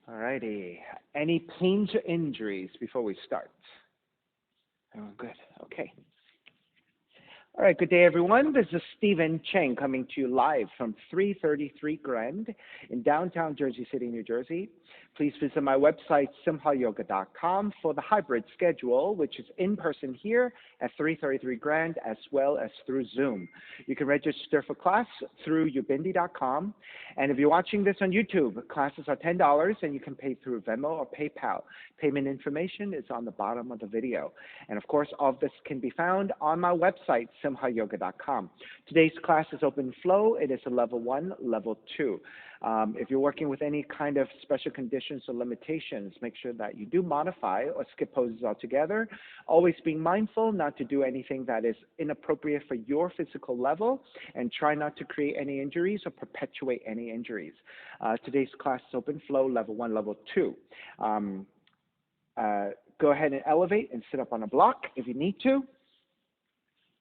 Alrighty. Any pains or injuries before we start? Oh, good. Okay. All right, good day, everyone. This is Stephen Cheng coming to you live from 333 Grand in downtown Jersey City, New Jersey. Please visit my website, simhayoga.com, for the hybrid schedule, which is in person here at 333 Grand as well as through Zoom. You can register for class through ubindi.com. And if you're watching this on YouTube, classes are $10 and you can pay through Venmo or PayPal. Payment information is on the bottom of the video. And of course, all of this can be found on my website, simhayoga.com. Today's class is open flow. It is a level 1, level 2. If you're working with any kind of special conditions or limitations, make sure that you do modify or skip poses altogether, always being mindful not to do anything that is inappropriate for your physical level, and try not to create any injuries or perpetuate any injuries. Today's class is open flow, level 1, level 2. Go ahead and elevate and sit up on a block if you need to.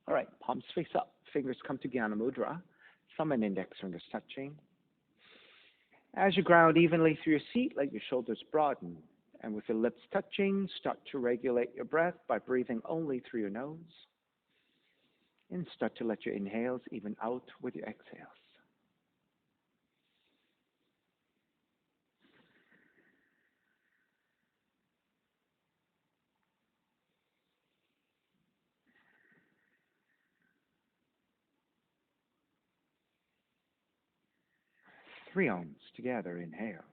All right, palms face up, fingers come to Jnana Mudra, thumb and index fingers touching. As you ground evenly through your seat, let your shoulders broaden. And with your lips touching, start to regulate your breath by breathing only through your nose. And start to let your inhales even out with your exhales. Three ohms together, inhale.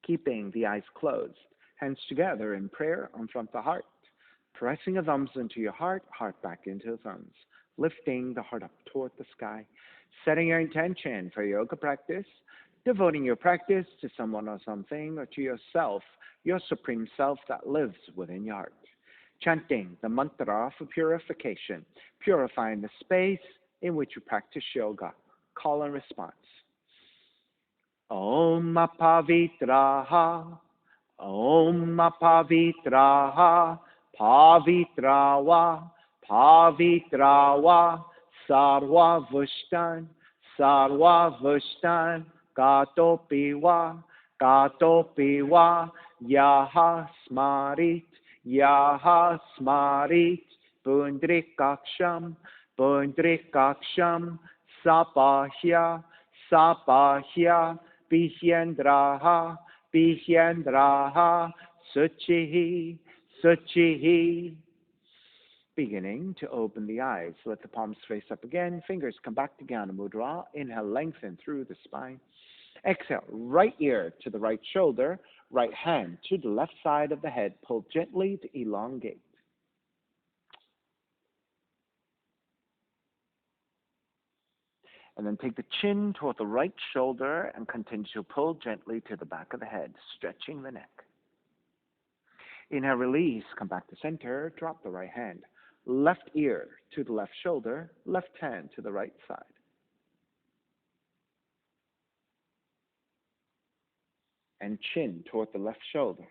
Keeping the eyes closed, hands together in prayer in front of the heart, pressing the thumbs into your heart, heart back into the thumbs, lifting the heart up toward the sky, setting your intention for yoga practice, devoting your practice to someone or something or to yourself, your supreme self that lives within your heart. Chanting the mantra for purification, purifying the space in which you practice yoga. Call and response. Om Pavitraha, Om Pavitraha, Pavitrawa, Pavitrawa, Sarva Vushtan, Gatopiwa, Yaha Smarit, Pundrikaksham, Sapahya, Pihendraha, Suchihi. Beginning to open the eyes. Let the palms face up again. Fingers come back to Jnana Mudra. Inhale, lengthen through the spine. Exhale, right ear to the right shoulder, right hand to the left side of the head. Pull gently to elongate. And then take the chin toward the right shoulder and continue to pull gently to the back of the head, stretching the neck. Inhale, release, come back to center, drop the right hand. Left ear to the left shoulder, left hand to the right side. And chin toward the left shoulder.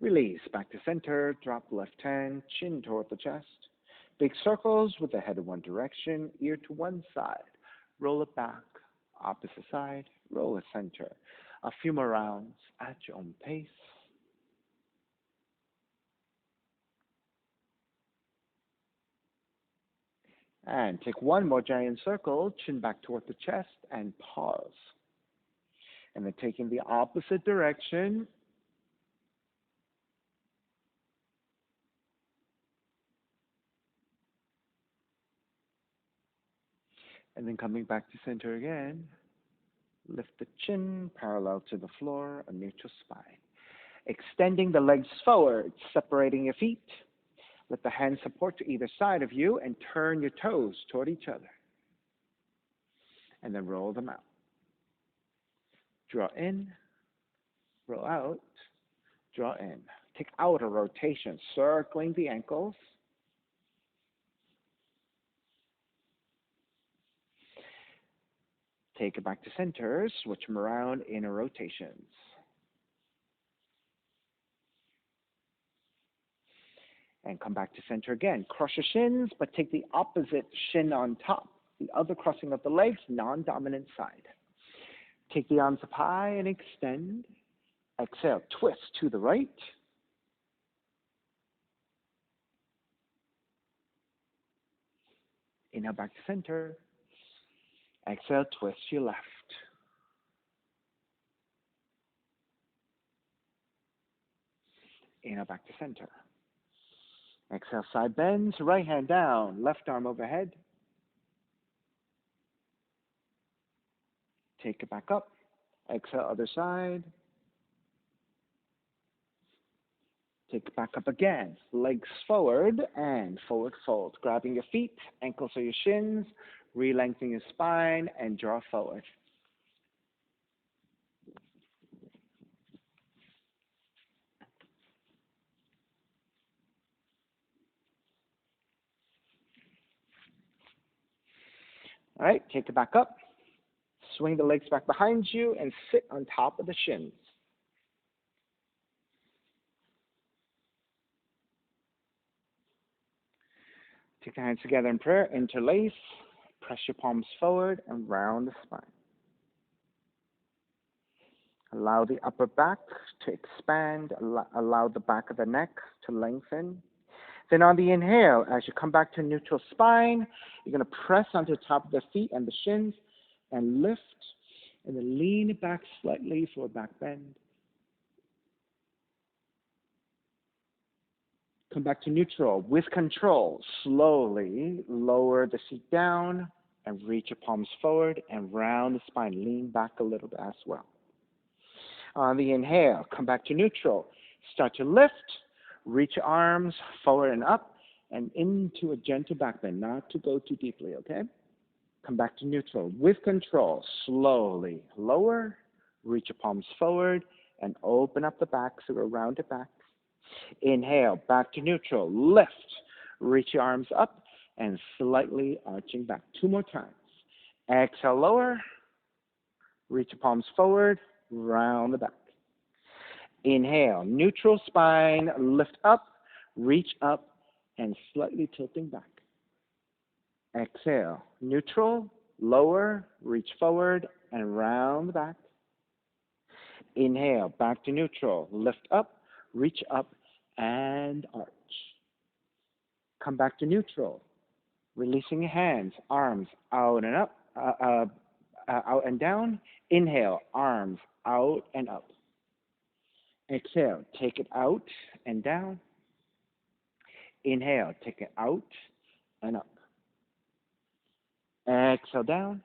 Release, back to center, drop the left hand, chin toward the chest. Big circles with the head in one direction, ear to one side. Roll it back, opposite side, roll it center. A few more rounds at your own pace. And take one more giant circle, chin back toward the chest, and pause. And then take in the opposite direction. And then coming back to center again, lift the chin parallel to the floor, a neutral spine. Extending the legs forward, separating your feet. Let the hands support to either side of you and turn your toes toward each other. And then roll them out. Draw in, roll out, draw in. Take outer rotation, circling the ankles. Take it back to center, switch them around, inner rotations. And come back to center again. Cross your shins, but take the opposite shin on top. The other crossing of the legs, non-dominant side. Take the arms up high and extend. Exhale, twist to the right. Inhale back to center. Exhale, twist to your left. Inhale back to center. Exhale, side bends, right hand down, left arm overhead. Take it back up. Exhale, other side. Take it back up again. Legs forward and forward fold. Grabbing your feet, ankles or your shins, re-lengthening your spine, and draw forward. All right, take it back up. Swing the legs back behind you and sit on top of the shins. Take the hands together in prayer, interlace, press your palms forward and round the spine. Allow the upper back to expand, allow the back of the neck to lengthen. Then on the inhale, as you come back to neutral spine, you're going to press onto the top of the feet and the shins and lift, and then lean it back slightly for a back bend. Come back to neutral. With control, slowly lower the seat down and reach your palms forward and round the spine. Lean back a little bit as well. On the inhale, come back to neutral. Start to lift. Reach your arms forward and up and into a gentle back bend, not to go too deeply, okay? Come back to neutral. With control, slowly lower. Reach your palms forward and open up the back so we're round it back. Inhale, back to neutral. Lift. Reach your arms up and slightly arching back. 2 more times. Exhale, lower. Reach your palms forward. Round the back. Inhale, neutral spine. Lift up. Reach up and slightly tilting back. Exhale, neutral. Lower. Reach forward and round the back. Inhale, back to neutral. Lift up. Reach up and arch. Come back to neutral. Releasing your hands, arms out and up, out and down. Inhale, arms out and up. Exhale, take it out and down. Inhale, take it out and up. Exhale, down.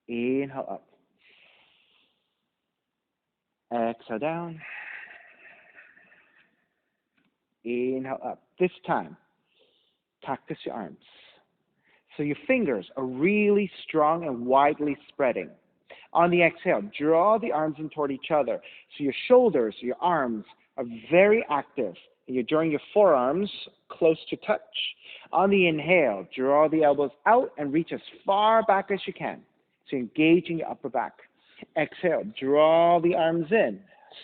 Inhale, up. Exhale, down. Inhale, up. This time, cactus your arms. So your fingers are really strong and widely spreading. On the exhale, draw the arms in toward each other. So your shoulders, your arms are very active. You're drawing your forearms close to touch. On the inhale, draw the elbows out and reach as far back as you can. So engaging your upper back. Exhale, draw the arms in.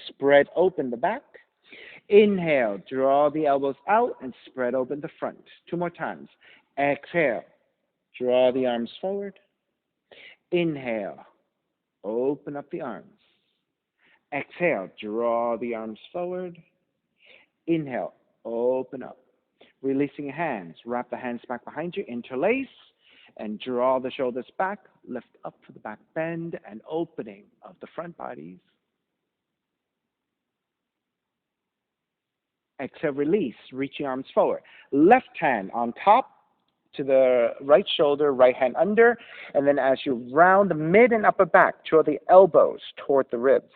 Spread open the back. Inhale, draw the elbows out and spread open the front. 2 more times. Exhale, draw the arms forward. Inhale, open up the arms. Exhale, draw the arms forward. Inhale, open up. Releasing your hands, wrap the hands back behind you, interlace, and draw the shoulders back. Lift up for the back bend and opening of the front bodies. Exhale, release, reach your arms forward. Left hand on top to the right shoulder, right hand under, and then as you round the mid and upper back, draw the elbows toward the ribs.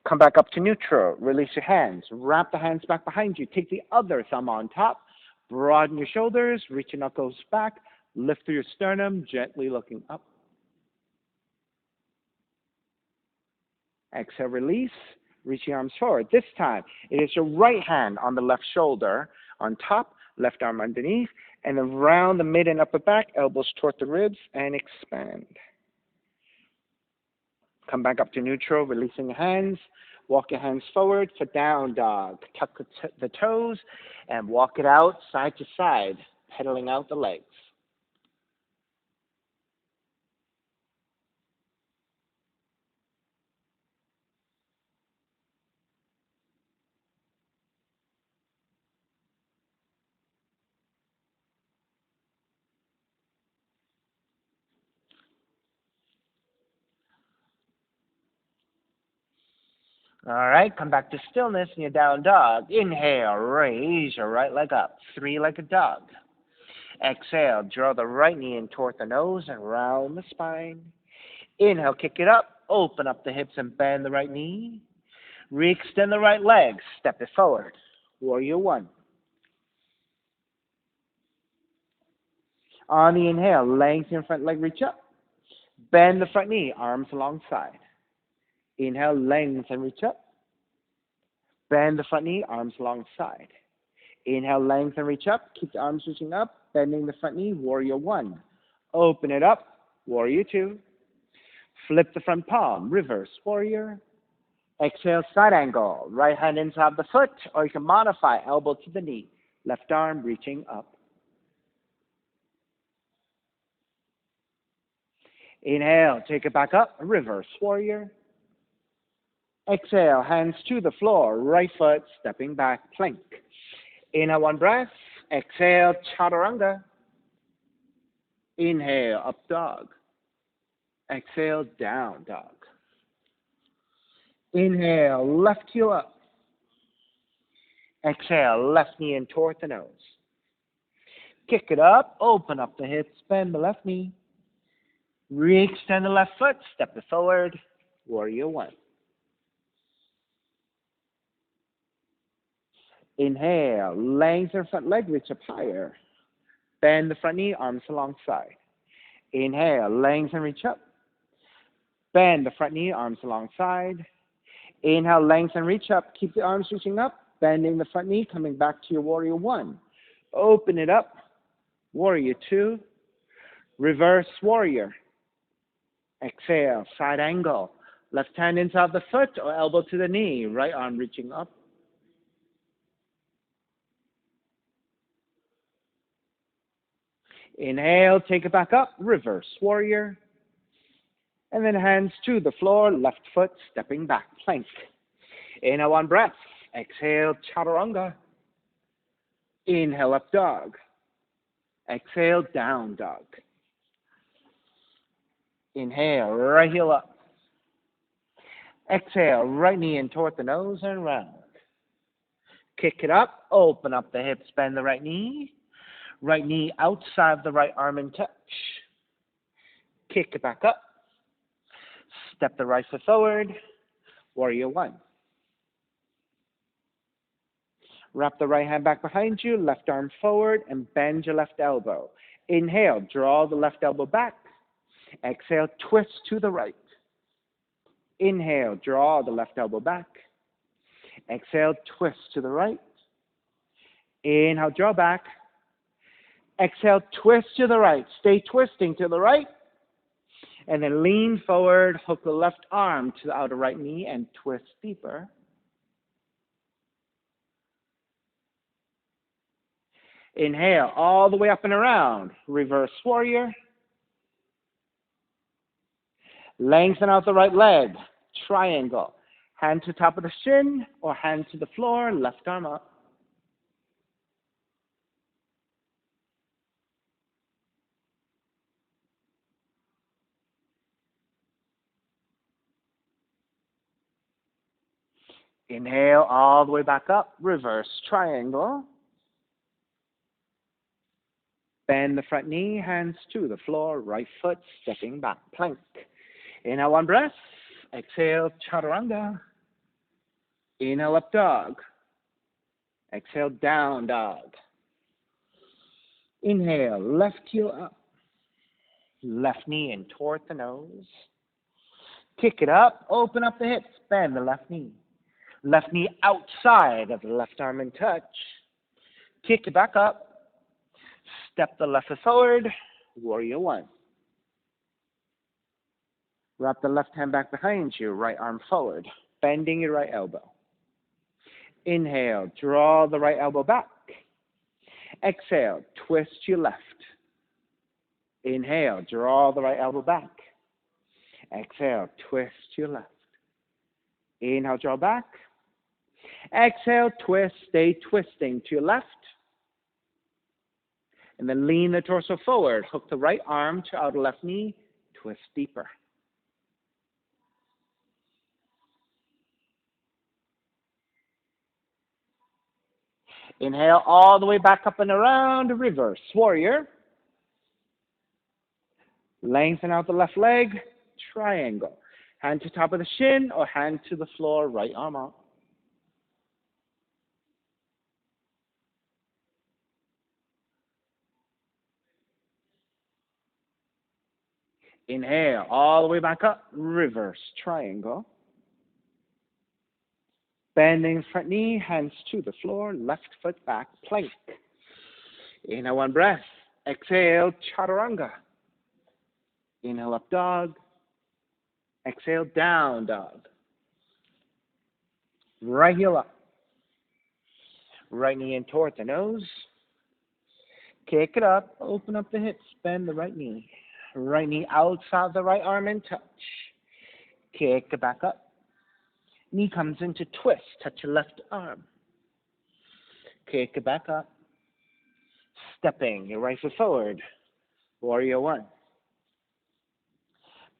Come back up to neutral, release your hands, wrap the hands back behind you, take the other thumb on top, broaden your shoulders, reach your knuckles back, Lift through your sternum, gently looking up. Exhale, release. Reach your arms forward. This time, it is your right hand on the left shoulder, on top, left arm underneath, and then round the mid and upper back, elbows toward the ribs, and expand. Come back up to neutral, releasing your hands. Walk your hands forward for down dog. Tuck the toes and walk it out side to side, pedaling out the legs. All right, come back to stillness in your down dog. Inhale, raise your right leg up, three-legged dog. Exhale, draw the right knee in toward the nose and round the spine. Inhale, kick it up, open up the hips and bend the right knee. Re-extend the right leg, step it forward. Warrior one. On the inhale, lengthen front leg, reach up. Bend the front knee, arms alongside. Inhale, lengthen, reach up. Bend the front knee, arms alongside. Inhale, lengthen, reach up. Keep the arms reaching up, bending the front knee, warrior one. Open it up, warrior two. Flip the front palm, reverse warrior. Exhale, side angle. Right hand inside the foot, or you can modify elbow to the knee. Left arm reaching up. Inhale, take it back up, reverse warrior. Exhale, hands to the floor, right foot stepping back, plank. Inhale, one breath. Exhale, chaturanga. Inhale, up dog. Exhale, down dog. Inhale, left heel up. Exhale, left knee in toward the nose. Kick it up, open up the hips, bend the left knee. Re-extend the left foot, step it forward, warrior one. Inhale, lengthen front leg, reach up higher. Bend the front knee, arms alongside. Inhale, lengthen, reach up. Bend the front knee, arms alongside. Inhale, lengthen, reach up. Keep the arms reaching up, bending the front knee, coming back to your warrior one. Open it up, warrior two. Reverse warrior. Exhale, side angle. Left hand inside the foot or elbow to the knee. Right arm reaching up. Inhale, take it back up, reverse warrior. And then hands to the floor, left foot stepping back, plank. Inhale, one breath. Exhale, chaturanga. Inhale, up dog. Exhale, down dog. Inhale, right heel up. Exhale, right knee in toward the nose and round. Kick it up, open up the hips, bend the right knee. Right knee outside the right arm and touch. Kick it back up. Step the right foot forward. Warrior one. Wrap the right hand back behind you, left arm forward, and bend your left elbow. Inhale, draw the left elbow back. Exhale, twist to the right. Inhale, draw the left elbow back. Exhale, twist to the right. Inhale, draw back. Exhale, twist to the right. Stay twisting to the right. And then lean forward, hook the left arm to the outer right knee, and twist deeper. Inhale, all the way up and around. Reverse warrior. Lengthen out the right leg. Triangle. Hand to top of the shin or hand to the floor, left arm up. Inhale all the way back up, reverse triangle. Bend the front knee, hands to the floor, right foot stepping back, plank. Inhale, one breath. Exhale, chaturanga. Inhale, up dog. Exhale, down dog. Inhale, left heel up. Left knee in toward the nose. Kick it up, open up the hips, bend the left knee. Left knee outside of the left arm in touch. Kick it back up. Step the left foot forward, warrior one. Wrap the left hand back behind you, right arm forward, bending your right elbow. Inhale, draw the right elbow back. Exhale, twist your left. Inhale, draw the right elbow back. Exhale, twist your left. Inhale, draw back. Exhale, twist, stay twisting to your left. And then lean the torso forward. Hook the right arm to outer left knee. Twist deeper. Inhale all the way back up and around. Reverse warrior. Lengthen out the left leg. Triangle. Hand to top of the shin or hand to the floor. Right arm out. Inhale all the way back up. Reverse triangle. Bending front knee, hands to the floor, left foot back, plank. Inhale, one breath. Exhale, chaturanga. Inhale, up dog. Exhale, down dog. Right heel up. Right knee in toward the nose. Kick it up, open up the hips, bend the right knee. Right knee outside the right arm in touch. Kick it back up. Knee comes into twist, touch your left arm. Kick it back up. Stepping your right foot forward. Warrior one.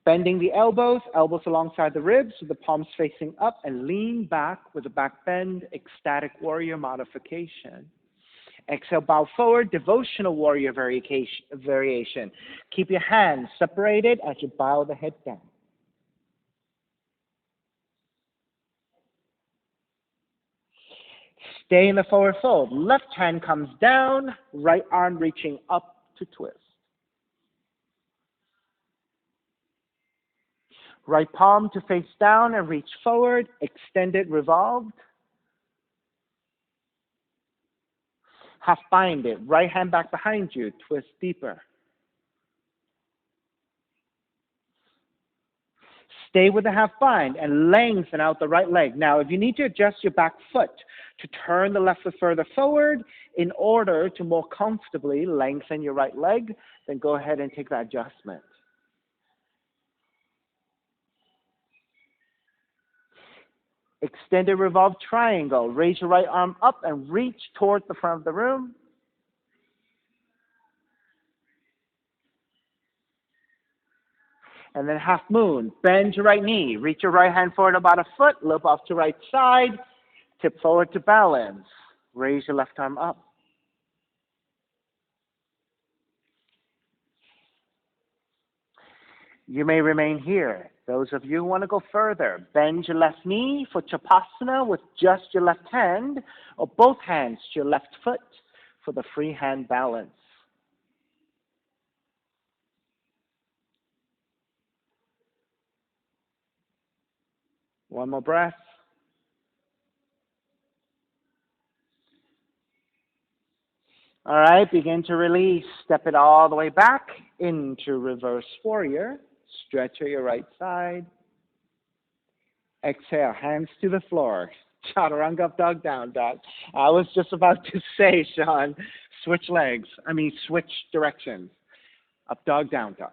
Bending the elbows, elbows alongside the ribs with the palms facing up and lean back with a back bend, ecstatic warrior modification. Exhale, bow forward, devotional warrior variation. Keep your hands separated as you bow the head down. Stay in the forward fold. Left hand comes down, right arm reaching up to twist. Right palm to face down and reach forward, extended, revolved. Half bind it, right hand back behind you, twist deeper. Stay with the half bind and lengthen out the right leg. Now, if you need to adjust your back foot to turn the left foot further forward in order to more comfortably lengthen your right leg, then go ahead and take that adjustment. Extended revolved triangle. Raise your right arm up and reach toward the front of the room. And then half moon. Bend your right knee. Reach your right hand forward about a foot. Loop off to right side. Tip forward to balance. Raise your left arm up. You may remain here. Those of you who want to go further, bend your left knee for Shavasana with just your left hand, or both hands to your left foot for the free hand balance. One more breath. All right, begin to release. Step it all the way back into reverse warrior. Stretch to your right side. Exhale, hands to the floor. Chaturanga, up dog, down dog. I was just about to say, Sean, switch directions. Up dog, down dog.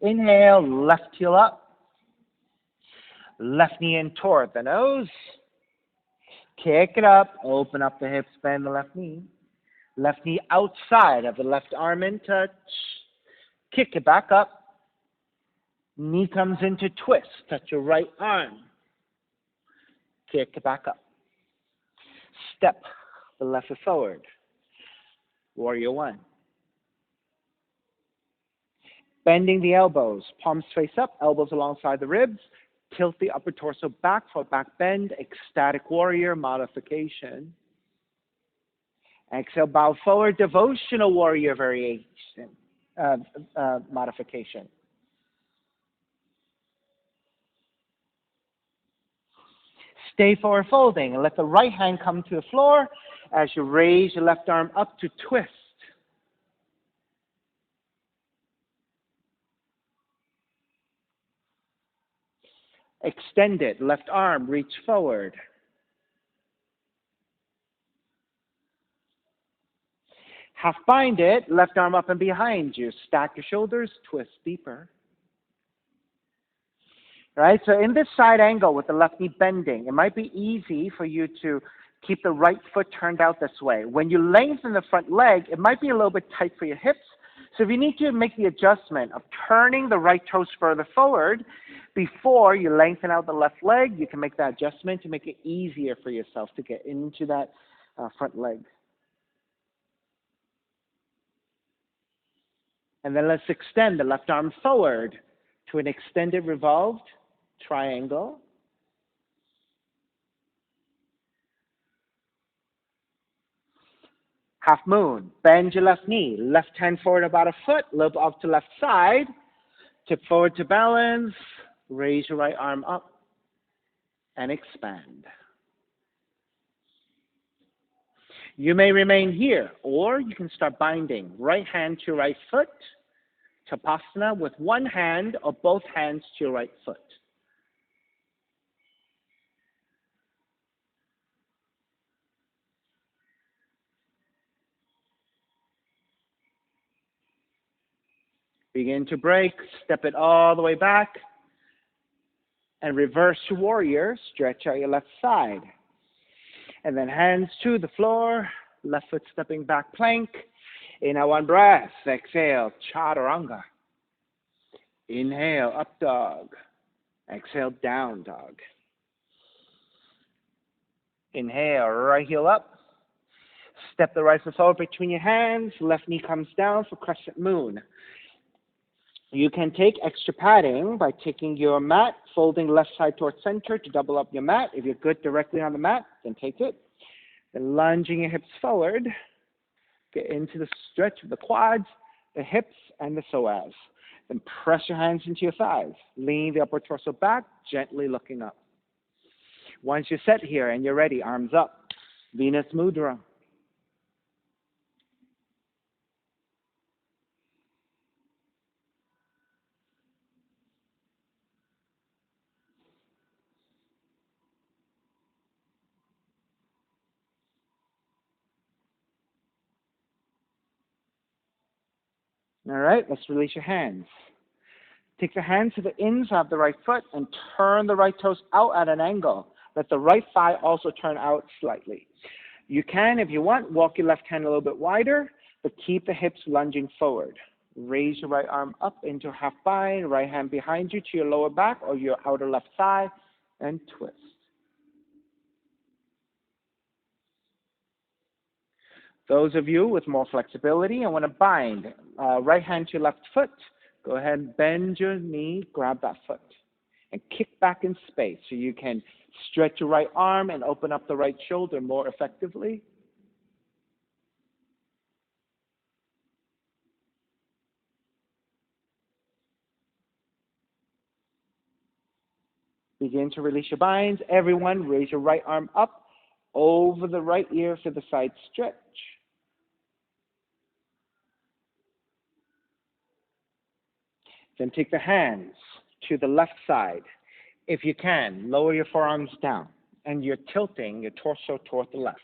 Inhale, left heel up. Left knee in toward the nose. Kick it up, open up the hips, bend the left knee. Left knee outside of the left arm in touch. Kick it back up. Knee comes into twist, touch your right arm. Kick it back up. Step the left foot forward. Warrior one. Bending the elbows, palms face up, elbows alongside the ribs. Tilt the upper torso back for back bend, ecstatic warrior modification. Exhale, bow forward, devotional warrior variation, modification. Stay forward folding and let the right hand come to the floor as you raise your left arm up to twist. Extend it, left arm, reach forward. Half bind it, left arm up and behind you. Stack your shoulders, twist deeper. Right, so in this side angle with the left knee bending, it might be easy for you to keep the right foot turned out this way. When you lengthen the front leg, it might be a little bit tight for your hips. So if you need to make the adjustment of turning the right toes further forward before you lengthen out the left leg, you can make that adjustment to make it easier for yourself to get into that front leg. And then let's extend the left arm forward to an extended revolved triangle. Half moon. Bend your left knee. Left hand forward about a foot. Lobe up to left side. Tip forward to balance. Raise your right arm up and expand. You may remain here, or you can start binding. Right hand to right foot. Tapasana with one hand or both hands to your right foot. Begin to break, step it all the way back, and reverse to warrior, stretch out your left side. And then hands to the floor, left foot stepping back plank. Inhale, one breath, exhale, chaturanga. Inhale, up dog. Exhale, down dog. Inhale, right heel up. Step the right foot forward between your hands, left knee comes down for crescent moon. You can take extra padding by taking your mat, folding left side towards center to double up your mat. If you're good directly on the mat, then take it. Then lunging your hips forward. Get into the stretch of the quads, the hips, and the psoas. Then press your hands into your thighs. Lean the upper torso back, gently looking up. Once you're set here and you're ready, arms up. Venus Mudra. All right, let's release your hands. Take the hands to the inside of the right foot and turn the right toes out at an angle. Let the right thigh also turn out slightly. You can, if you want, walk your left hand a little bit wider, but keep the hips lunging forward. Raise your right arm up into half bind, right hand behind you to your lower back or your outer left thigh, and twist. Those of you with more flexibility and want to bind, right hand to your left foot, go ahead and bend your knee, grab that foot, and kick back in space so you can stretch your right arm and open up the right shoulder more effectively. Begin to release your binds. Everyone, raise your right arm up over the right ear for the side stretch. Then take the hands to the left side. If you can, lower your forearms down, and you're tilting your torso toward the left.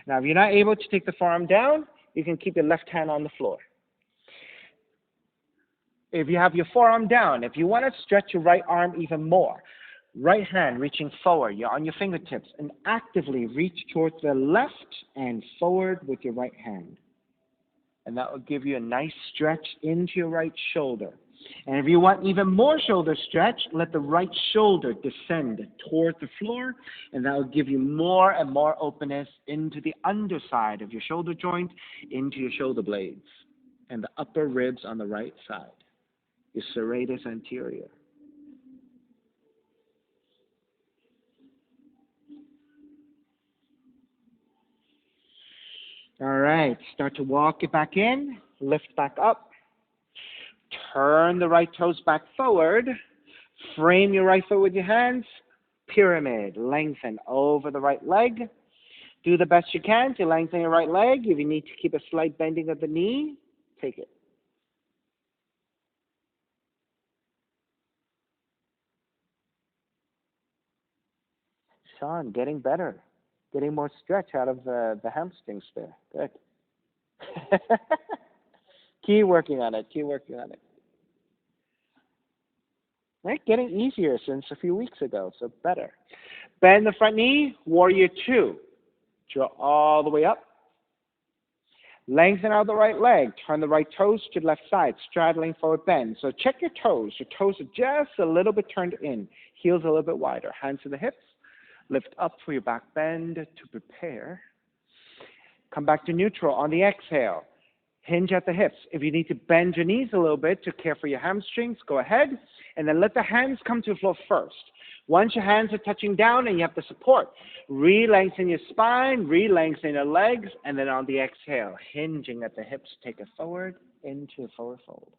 Now, if you're not able to take the forearm down, you can keep your left hand on the floor. If you have your forearm down, if you want to stretch your right arm even more, right hand reaching forward, you're on your fingertips, and actively reach towards the left and forward with your right hand. And that will give you a nice stretch into your right shoulder. And if you want even more shoulder stretch, let the right shoulder descend toward the floor, and that will give you more and more openness into the underside of your shoulder joint, into your shoulder blades, and the upper ribs on the right side, your serratus anterior. All right, start to walk it back in, lift back up. Turn the right toes back forward. Frame your right foot with your hands. Pyramid, lengthen over the right leg. Do the best you can to lengthen your right leg. If you need to keep a slight bending of the knee, take it. Sean, getting better. Getting more stretch out of the hamstrings there. Good. Keep working on it. Keep working on it. Right? Getting easier since a few weeks ago, so better. Bend the front knee, warrior two. Draw all the way up. Lengthen out the right leg. Turn the right toes to the left side, straddling forward bend. So check your toes. Your toes are just a little bit turned in. Heels a little bit wider. Hands to the hips. Lift up for your back bend to prepare. Come back to neutral on the exhale. Hinge at the hips. If you need to bend your knees a little bit to care for your hamstrings, go ahead. And then let the hands come to the floor first. Once your hands are touching down and you have the support, re-lengthen your spine, re-lengthen your legs, and then on the exhale, hinging at the hips, take it forward into a forward fold.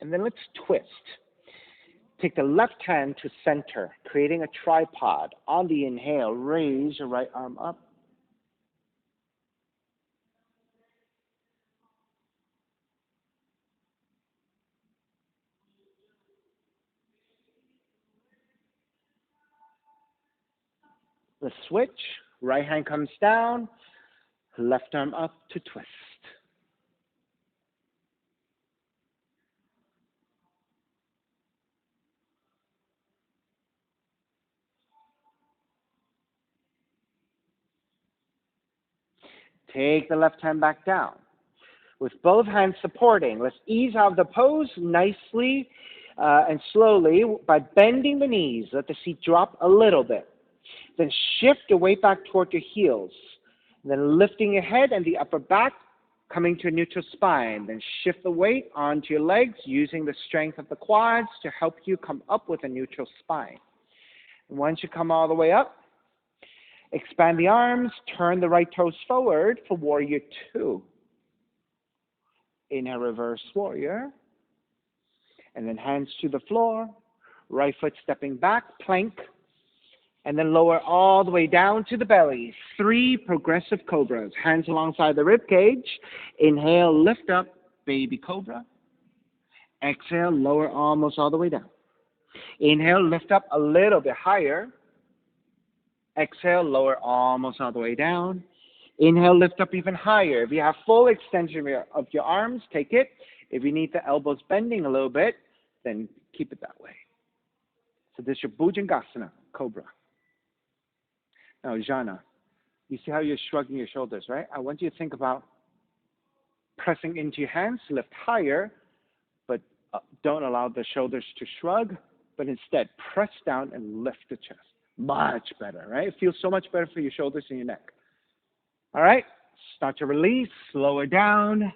And then let's twist. Take the left hand to center, creating a tripod. On the inhale, raise your right arm up. The switch, right hand comes down, left arm up to twist. Take the left hand back down. With both hands supporting, let's ease out of the pose nicely and slowly by bending the knees. Let the seat drop a little bit. Then shift your weight back toward your heels. Then lifting your head and the upper back, coming to a neutral spine. Then shift the weight onto your legs using the strength of the quads to help you come up with a neutral spine. And once you come all the way up, expand the arms, turn the right toes forward for warrior two. Inhale, reverse warrior. And then hands to the floor, right foot stepping back, plank. And then lower all the way down to the belly. 3 progressive cobras. Hands alongside the rib cage. Inhale, lift up, baby cobra. Exhale, lower almost all the way down. Inhale, lift up a little bit higher. Exhale, lower almost all the way down. Inhale, lift up even higher. If you have full extension of your arms, take it. If you need the elbows bending a little bit, then keep it that way. So this is your Bhujangasana, Cobra. Now, Jana, you see how you're shrugging your shoulders, right? I want you to think about pressing into your hands, lift higher, but don't allow the shoulders to shrug, but instead press down and lift the chest. Much better, right? It feels so much better for your shoulders and your neck. All right, start to release, lower down,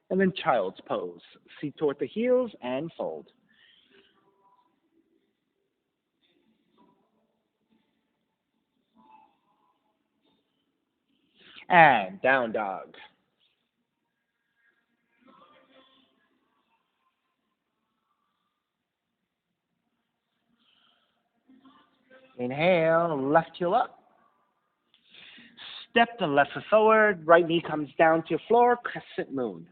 and then child's pose. Seat toward the heels and fold. And down dog. Inhale, left heel up. Step the left foot forward, right knee comes down to your floor, crescent moon.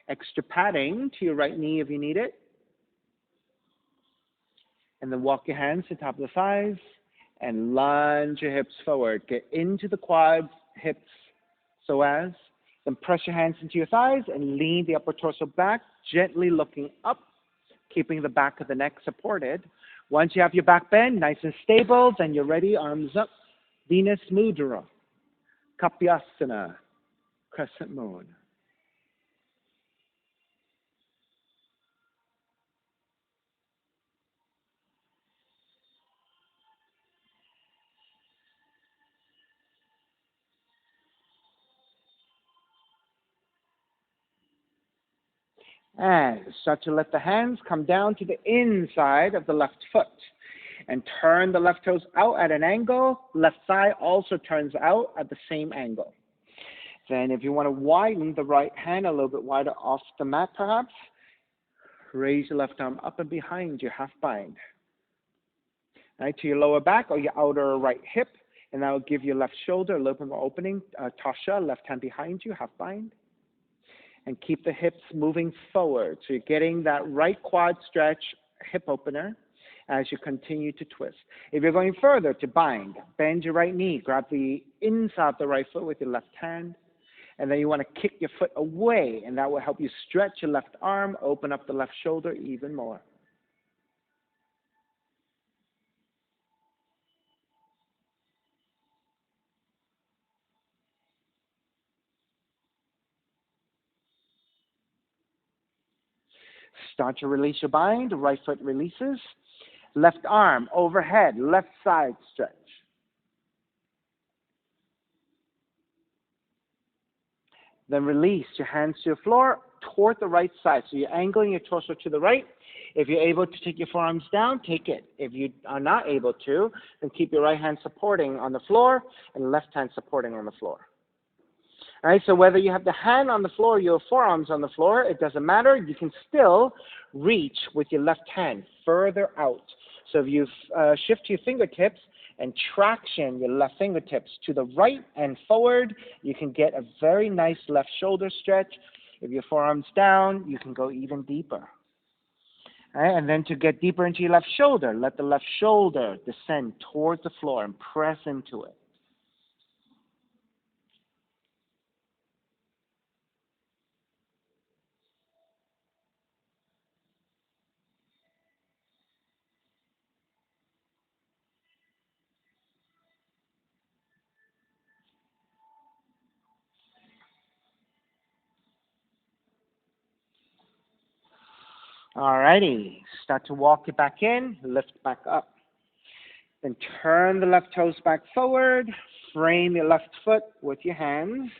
Extra padding to your right knee if you need it. And then walk your hands to the top of the thighs and lunge your hips forward. Get into the quads, hips, psoas. Then press your hands into your thighs and lean the upper torso back, gently looking up, keeping the back of the neck supported. Once you have your back bend nice and stable, then you're ready, arms up. Venus Mudra, Kapyasana, crescent moon. And start to let the hands come down to the inside of the left foot. And turn the left toes out at an angle. Left thigh also turns out at the same angle. Then if you want to widen the right hand a little bit wider off the mat perhaps, raise your left arm up and behind you, half bind. Right, to your lower back or your outer right hip, and that will give your left shoulder a little bit more opening. Tasha, left hand behind you, half bind. And keep the hips moving forward. So you're getting that right quad stretch, hip opener, as you continue to twist. If you're going further, to bind, bend your right knee, grab the inside of the right foot with your left hand, and then you want to kick your foot away, and that will help you stretch your left arm, open up the left shoulder even more. Start to release your bind, right foot releases, left arm overhead, left side stretch. Then release your hands to your floor toward the right side. So you're angling your torso to the right. If you're able to take your forearms down, take it. If you are not able to, then keep your right hand supporting on the floor and left hand supporting on the floor. All right, so whether you have the hand on the floor or your forearms on the floor, it doesn't matter. You can still reach with your left hand further out. So if you shift your fingertips and traction your left fingertips to the right and forward, you can get a very nice left shoulder stretch. If your forearms down, you can go even deeper. All right, and then to get deeper into your left shoulder, let the left shoulder descend towards the floor and press into it. Alrighty, start to walk it back in, lift back up. Then turn the left toes back forward, frame your left foot with your hands,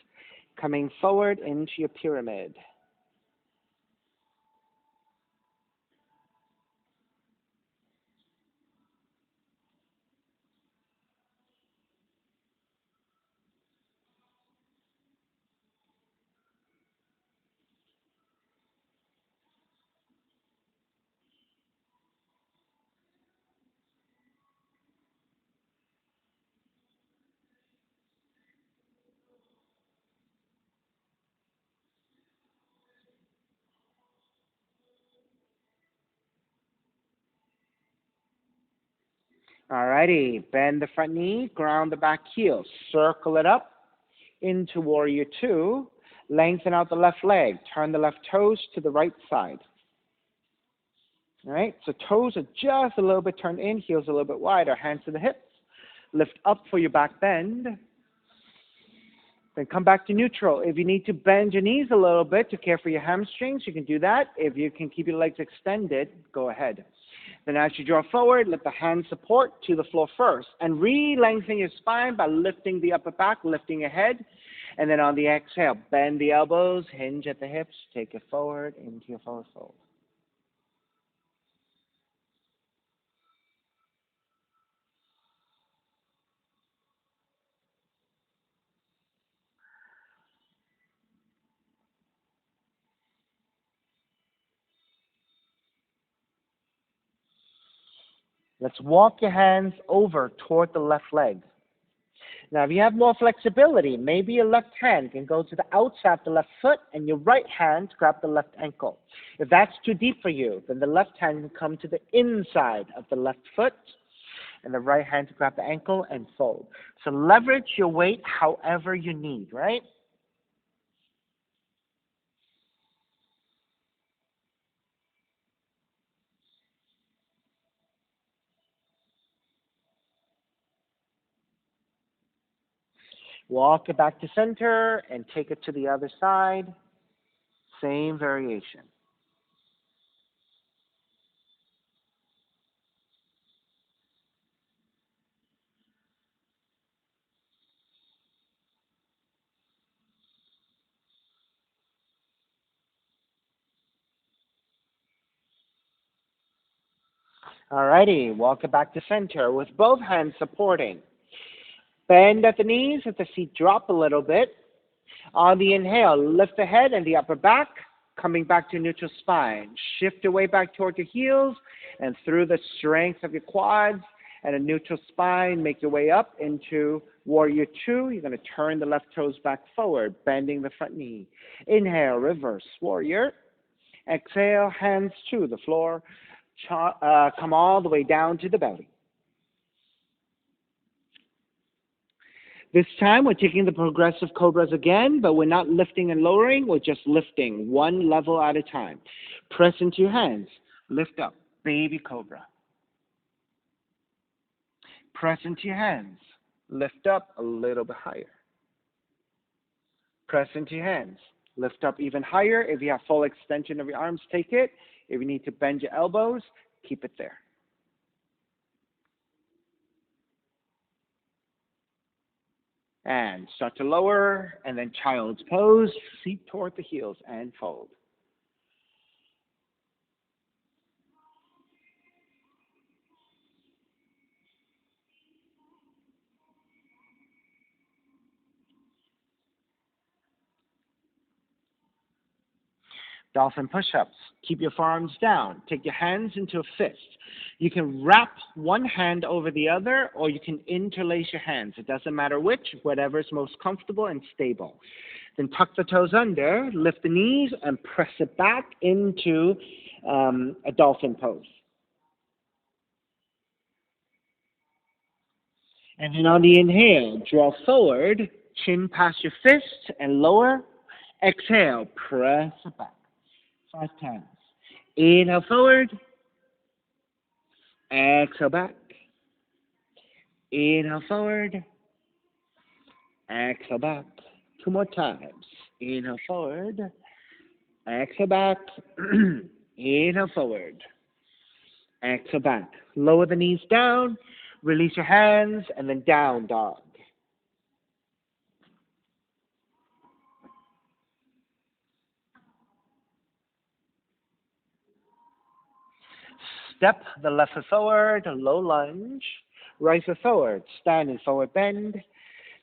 coming forward into your pyramid. Alrighty, bend the front knee, ground the back heel, circle it up into warrior two, lengthen out the left leg, turn the left toes to the right side. All right, so toes are just a little bit turned in, heels a little bit wider, hands to the hips, lift up for your back bend, then come back to neutral. If you need to bend your knees a little bit to care for your hamstrings, you can do that. If you can keep your legs extended, go ahead. Then as you draw forward, let the hands support to the floor first. And re-lengthen your spine by lifting the upper back, lifting your head. And then on the exhale, bend the elbows, hinge at the hips, take it forward into your forward fold. Let's walk your hands over toward the left leg. Now, if you have more flexibility, maybe your left hand can go to the outside of the left foot and your right hand grab the left ankle. If that's too deep for you, then the left hand can come to the inside of the left foot and the right hand to grab the ankle and fold. So leverage your weight however you need, right? Walk it back to center and take it to the other side. Same variation. Alrighty, walk it back to center with both hands supporting. Bend at the knees, let the seat drop a little bit. On the inhale, lift the head and the upper back, coming back to neutral spine. Shift your way back toward your heels and through the strength of your quads and a neutral spine, make your way up into Warrior Two. You're going to turn the left toes back forward, bending the front knee. Inhale, reverse warrior. Exhale, hands to the floor. Come all the way down to the belly. This time we're taking the progressive cobras again, but we're not lifting and lowering, we're just lifting one level at a time. Press into your hands, lift up, baby cobra. Press into your hands, lift up a little bit higher. Press into your hands, lift up even higher. If you have full extension of your arms, take it. If you need to bend your elbows, keep it there. And start to lower, and then child's pose, feet toward the heels, and fold. Dolphin push-ups. Keep your forearms down. Take your hands into a fist. You can wrap one hand over the other, or you can interlace your hands. It doesn't matter which, whatever is most comfortable and stable. Then tuck the toes under, lift the knees, and press it back into a dolphin pose. And then on the inhale, draw forward, chin past your fist, and lower. Exhale, press it back. 5 times. Inhale forward. Exhale back. Inhale forward. Exhale back. 2 more times. Inhale forward. Exhale back. Inhale forward. Exhale back. Lower the knees down. Release your hands, and then down dog. Step the left foot forward, low lunge. Right foot forward, standing forward bend.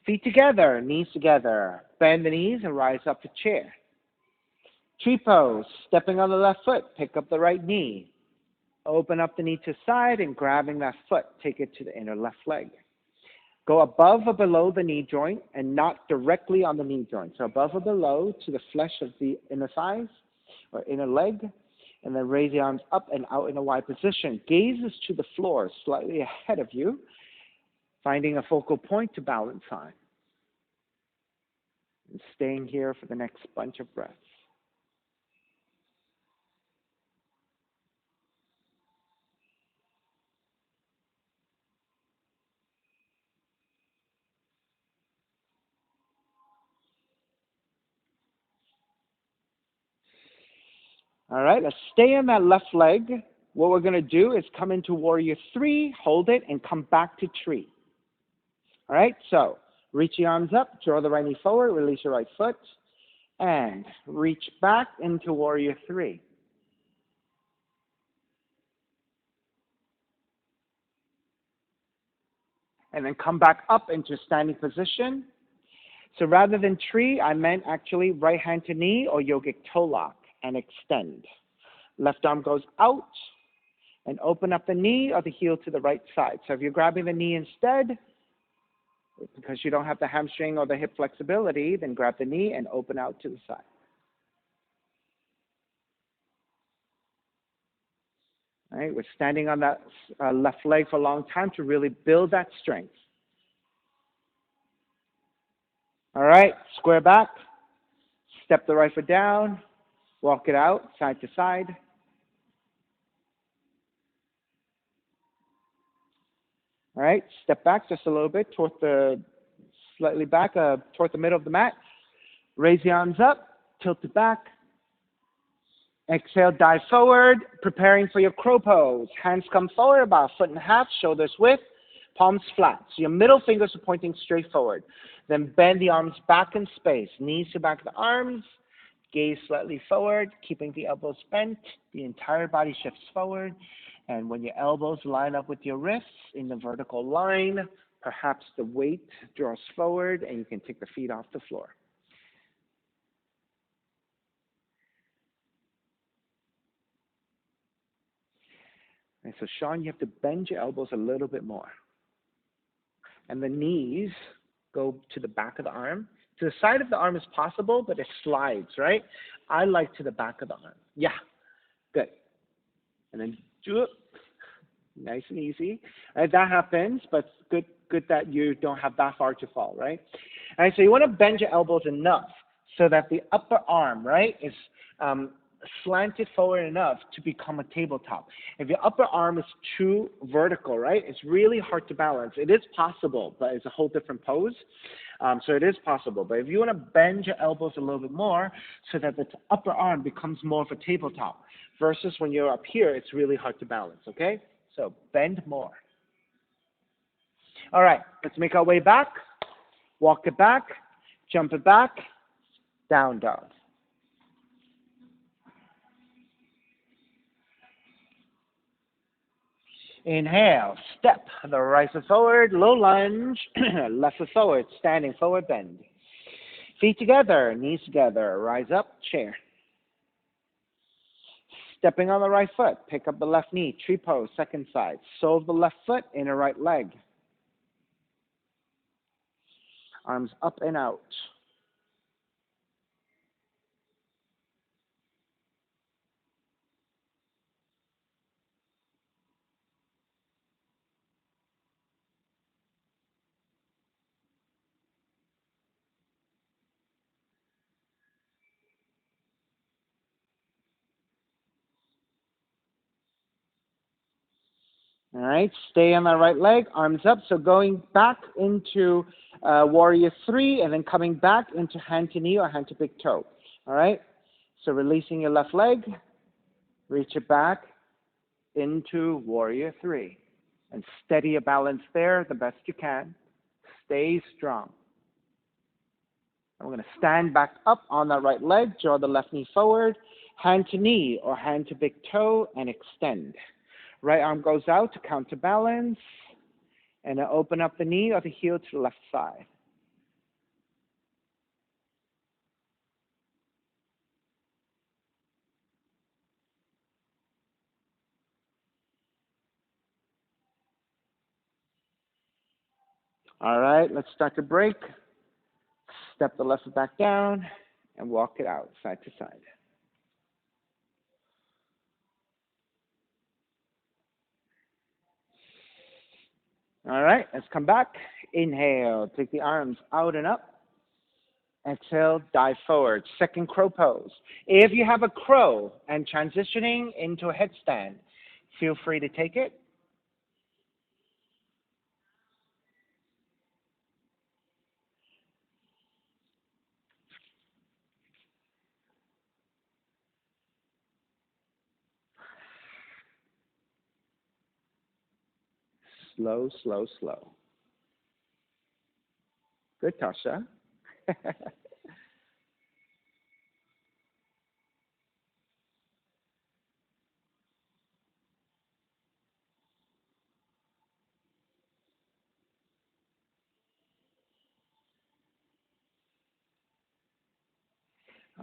Feet together, knees together. Bend the knees and rise up to chair. Tree pose, stepping on the left foot, pick up the right knee. Open up the knee to side and grabbing that foot, take it to the inner left leg. Go above or below the knee joint and not directly on the knee joint. So above or below to the flesh of the inner thighs or inner leg. And then raise the arms up and out in a wide position. Gazes to the floor, slightly ahead of you, finding a focal point to balance on. And staying here for the next bunch of breaths. All right, let's stay on that left leg. What we're going to do is come into Warrior 3, hold it, and come back to tree. All right, so reach the arms up, draw the right knee forward, release your right foot, and reach back into Warrior 3. And then come back up into standing position. So rather than tree, I meant actually right hand to knee or yogic toe lock and extend. Left arm goes out and open up the knee or the heel to the right side. So if you're grabbing the knee instead, because you don't have the hamstring or the hip flexibility, then grab the knee and open out to the side. All right, we're standing on that left leg for a long time to really build that strength. All right, square back, step the right foot down, walk it out side to side. All right, step back just a little bit toward slightly back toward the middle of the mat. Raise the arms up, tilt it back. Exhale, dive forward, preparing for your crow pose. Hands come forward about 1.5 feet, shoulders width, palms flat. So your middle fingers are pointing straight forward. Then bend the arms back in space. Knees to back of the arms, gaze slightly forward, keeping the elbows bent. The entire body shifts forward. And when your elbows line up with your wrists in the vertical line, perhaps the weight draws forward and you can take the feet off the floor. And so, Sean, you have to bend your elbows a little bit more. And the knees go to the back of the arm. To the side of the arm is possible, but it slides, right? I like to the back of the arm. Yeah, good. And then do it. Nice and easy. Right, that happens, but good that you don't have that far to fall, right? All right, so you want to bend your elbows enough so that the upper arm, right, is slanted forward enough to become a tabletop. If your upper arm is too vertical, right, it's really hard to balance. It is possible, but it's a whole different pose. So it is possible. But if you want to bend your elbows a little bit more so that the upper arm becomes more of a tabletop, versus when you're up here, it's really hard to balance, okay? So bend more. All right, let's make our way back. Walk it back, jump it back, down dog. Inhale, step the right foot forward, low lunge, left foot forward, standing forward bend. Feet together, knees together, rise up, chair. Stepping on the right foot, pick up the left knee, tree pose, second side. Sole of the left foot, inner right leg. Arms up and out. All right, stay on the right leg, arms up. So going back into warrior three and then coming back into hand to knee or hand to big toe. All right, so releasing your left leg, reach it back into warrior three. And steady your balance there the best you can. Stay strong. And we're going to stand back up on that right leg, draw the left knee forward, hand to knee or hand to big toe, and extend. Right arm goes out to counterbalance, and then open up the knee or the heel to the left side. All right, let's start to break. Step the left foot back down and walk it out side to side. All right, let's come back. Inhale, take the arms out and up. Exhale, dive forward. Second crow pose. If you have a crow and transitioning into a headstand, feel free to take it. Slow, slow, slow. Good, Tasha.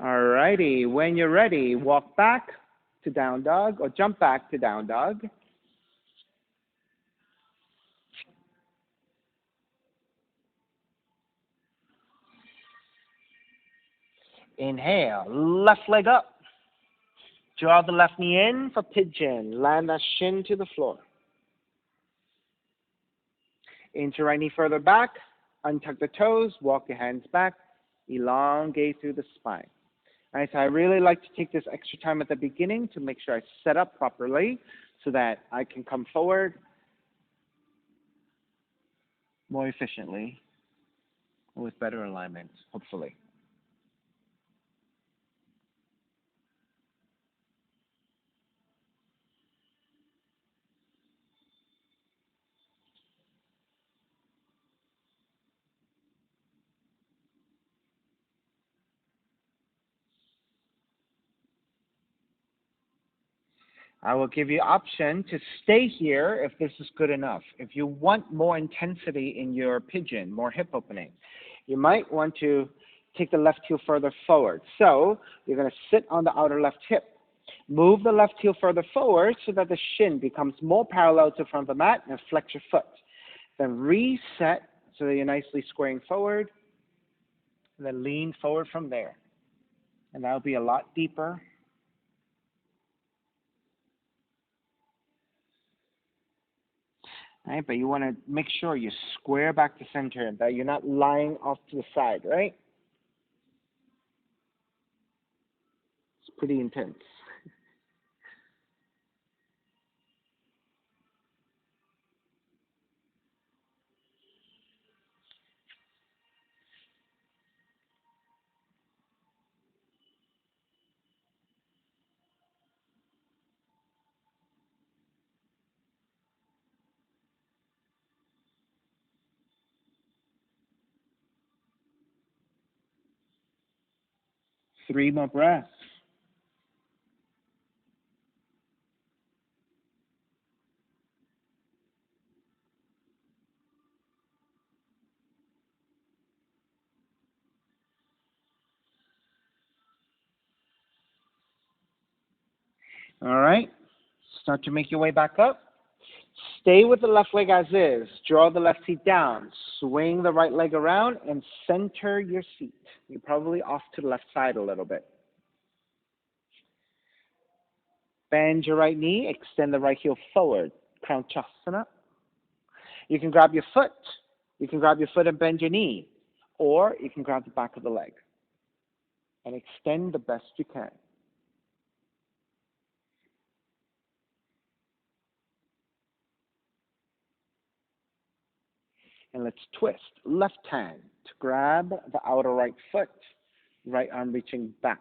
All righty. When you're ready, walk back to down dog or jump back to down dog. Inhale, left leg up. Draw the left knee in for pigeon. Land that shin to the floor. Into right knee further back. Untuck the toes. Walk your hands back. Elongate through the spine. All right, so I really like to take this extra time at the beginning to make sure I set up properly so that I can come forward more efficiently with better alignment, hopefully. I will give you option to stay here if this is good enough. If you want more intensity in your pigeon, more hip opening, you might want to take the left heel further forward. So you're going to sit on the outer left hip. Move the left heel further forward so that the shin becomes more parallel to the front of the mat, and flex your foot. Then reset so that you're nicely squaring forward, and then lean forward from there. And that'll be a lot deeper. Right, but you want to make sure you square back to center, that you're not lying off to the side, right? It's pretty intense. Three more breaths. All right. Start to make your way back up. Stay with the left leg as is. Draw the left seat down. Swing the right leg around and center your seat. You're probably off to the left side a little bit. Bend your right knee. Extend the right heel forward. Marichyasana. You can grab your foot. You can grab your foot and bend your knee. Or you can grab the back of the leg and extend the best you can. And let's twist. Left hand to grab the outer right foot. Right arm reaching back.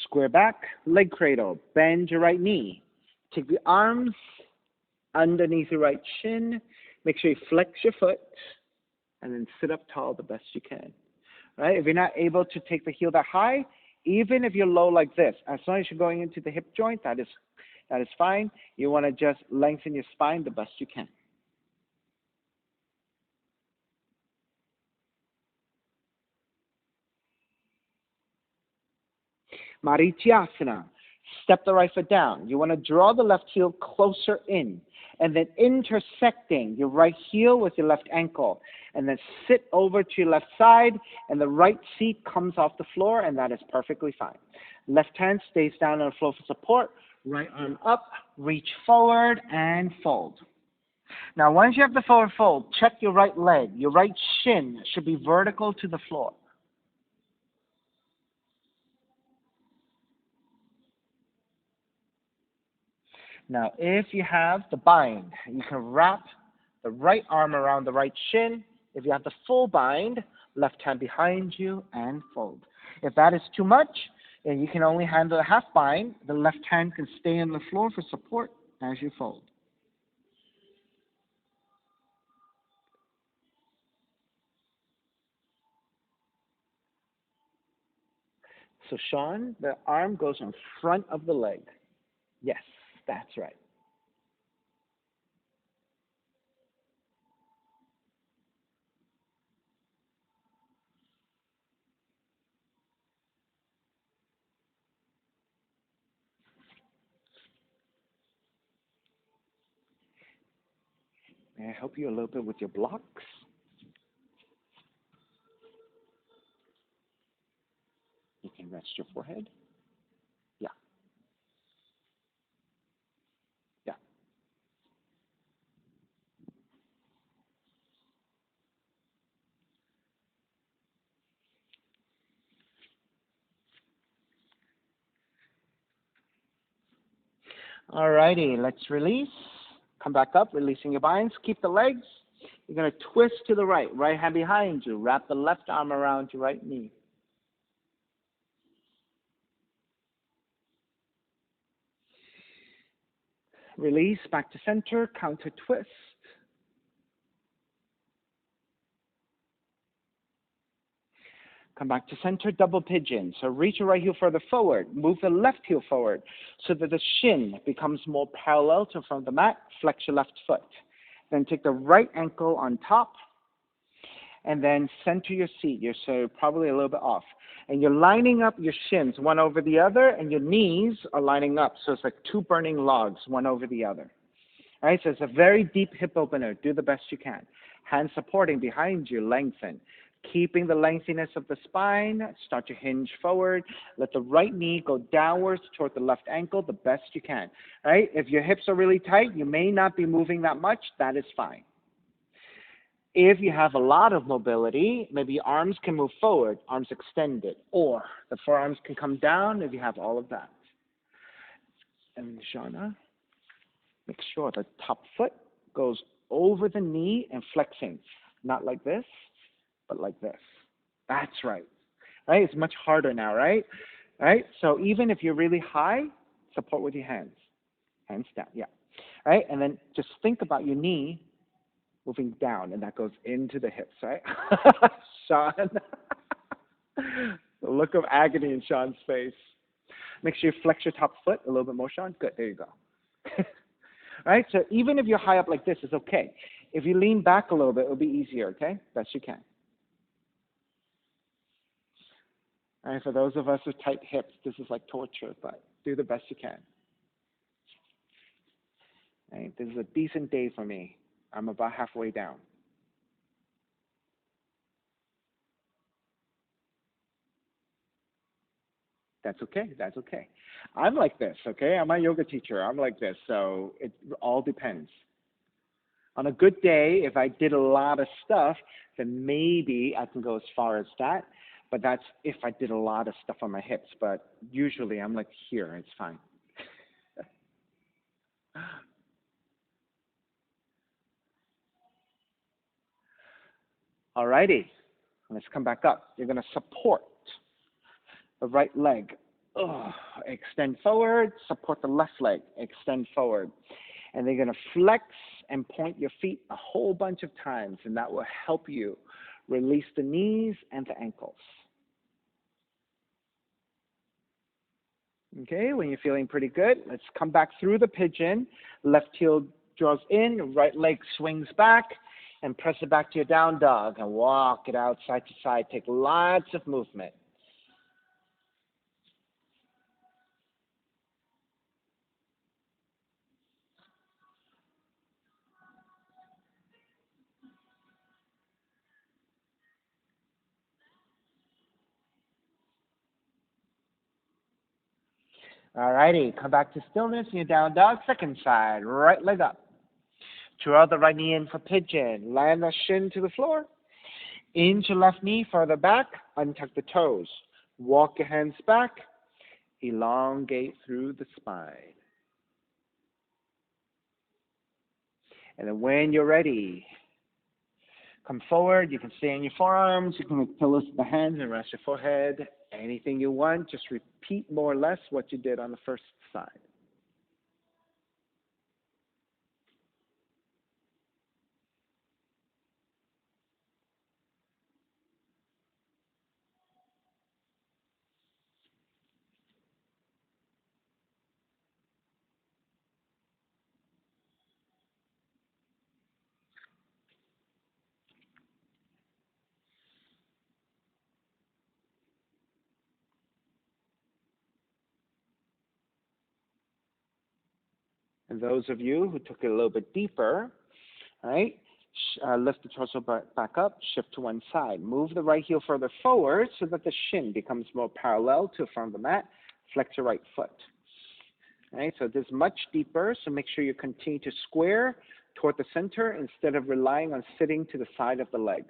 Square back, leg cradle. Bend your right knee. Take the arms underneath your right shin. Make sure you flex your foot. And then sit up tall the best you can. Right? If you're not able to take the heel that high, even if you're low like this, as long as you're going into the hip joint, that is fine. You want to just lengthen your spine the best you can. Marichyasana. Step the right foot down. You want to draw the left heel closer in, and then intersecting your right heel with your left ankle, and then sit over to your left side, and the right seat comes off the floor, and that is perfectly fine. Left hand stays down on the floor for support. Right arm up, reach forward, and fold. Now, once you have the forward fold, check your right leg. Your right shin should be vertical to the floor. Now, if you have the bind, you can wrap the right arm around the right shin. If you have the full bind, left hand behind you and fold. If that is too much, and you can only handle a half bind, the left hand can stay on the floor for support as you fold. So Sean, the arm goes in front of the leg. Yes, that's right. May I help you a little bit with your blocks? You can rest your forehead. Yeah. Yeah. All righty, let's release. Come back up, releasing your binds. Keep the legs. You're going to twist to the right. Right hand behind you. Wrap the left arm around your right knee. Release back to center, counter twist. Come back to center, double pigeon. So reach your right heel further forward. Move the left heel forward so that the shin becomes more parallel to from the mat. Flex your left foot. Then take the right ankle on top and then center your seat. You're so probably a little bit off. And you're lining up your shins one over the other, and your knees are lining up. So it's like two burning logs, one over the other. All right, so it's a very deep hip opener. Do the best you can. Hands supporting behind you, lengthen. Keeping the lengthiness of the spine, start to hinge forward. Let the right knee go downwards toward the left ankle the best you can. All right, if your hips are really tight, you may not be moving that much. That is fine. If you have a lot of mobility, maybe your arms can move forward, arms extended, or the forearms can come down if you have all of that. And Shana, make sure the top foot goes over the knee and flexing, not like this, but like this. That's right. Right? It's much harder now, right? Right? So even if you're really high, support with your hands. Hands down, yeah. Right? And then just think about your knee moving down, and that goes into the hips, right? Sean. The look of agony in Sean's face. Make sure you flex your top foot a little bit more, Sean. Good, there you go. Right? So even if you're high up like this, it's okay. If you lean back a little bit, it'll be easier, okay? Best you can. All right, for those of us with tight hips, this is like torture, but do the best you can. All right, this is a decent day for me. I'm about halfway down. That's okay. That's okay. I'm like this, okay? I'm a yoga teacher. I'm like this, so it all depends. On a good day, if I did a lot of stuff, then maybe I can go as far as that. But that's if I did a lot of stuff on my hips. But usually I'm like here. It's fine. All righty. Let's come back up. You're going to support the right leg. Extend forward. Support the left leg. Extend forward. And then you're going to flex and point your feet a whole bunch of times. And that will help you release the knees and the ankles. Okay, when you're feeling pretty good, let's come back through the pigeon. Left heel draws in, right leg swings back, and press it back to your down dog and walk it out side to side. Take lots of movement. All righty, come back to stillness in your down dog. Second side, right leg up. Draw the right knee in for pigeon. Land the shin to the floor. Inch your left knee further back. Untuck the toes. Walk your hands back. Elongate through the spine. And then when you're ready, come forward. You can stay on your forearms. You can make pillows to the hands and rest your forehead. Anything you want. Just repeat more or less what you did on the first side. And those of you who took it a little bit deeper, all right, lift the torso back up, shift to one side. Move the right heel further forward so that the shin becomes more parallel to the front of the mat. Flex your right foot. All right, so this is much deeper, so make sure you continue to square toward the center instead of relying on sitting to the side of the leg.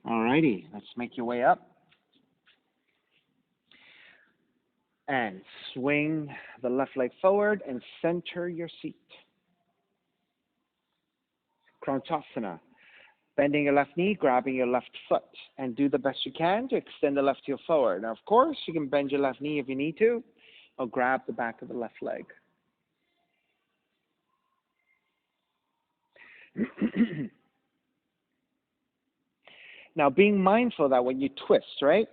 Alrighty, let's make your way up. And swing the left leg forward and center your seat. Kranchasana. Bending your left knee, grabbing your left foot, and do the best you can to extend the left heel forward. Now, of course, you can bend your left knee if you need to, or grab the back of the left leg. Now, being mindful that when you twist, right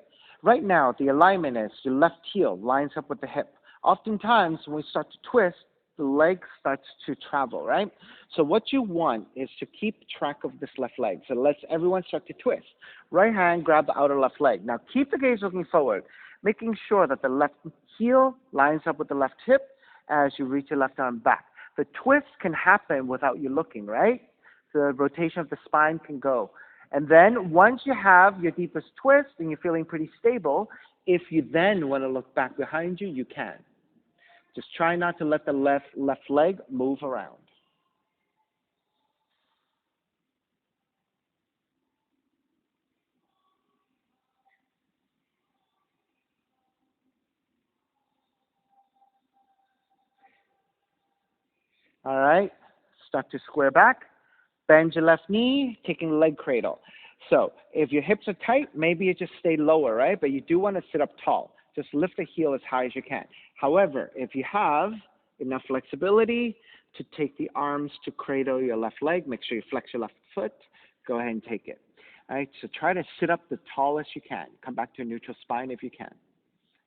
now, the alignment is your left heel lines up with the hip. Oftentimes, when we start to twist, the leg starts to travel, right? So what you want is to keep track of this left leg. So let's everyone start to twist. Right hand, grab the outer left leg. Now keep the gaze looking forward, making sure that the left heel lines up with the left hip as you reach your left arm back. The twist can happen without you looking, right? The rotation of the spine can go. And then once you have your deepest twist and you're feeling pretty stable, if you then want to look back behind you, you can. Just try not to let the left leg move around. All right, start to square back. Bend your left knee, taking leg cradle. So if your hips are tight, maybe you just stay lower, right? But you do want to sit up tall. Just lift the heel as high as you can. However, if you have enough flexibility to take the arms to cradle your left leg, make sure you flex your left foot, go ahead and take it. All right, so try to sit up the tallest you can. Come back to a neutral spine if you can.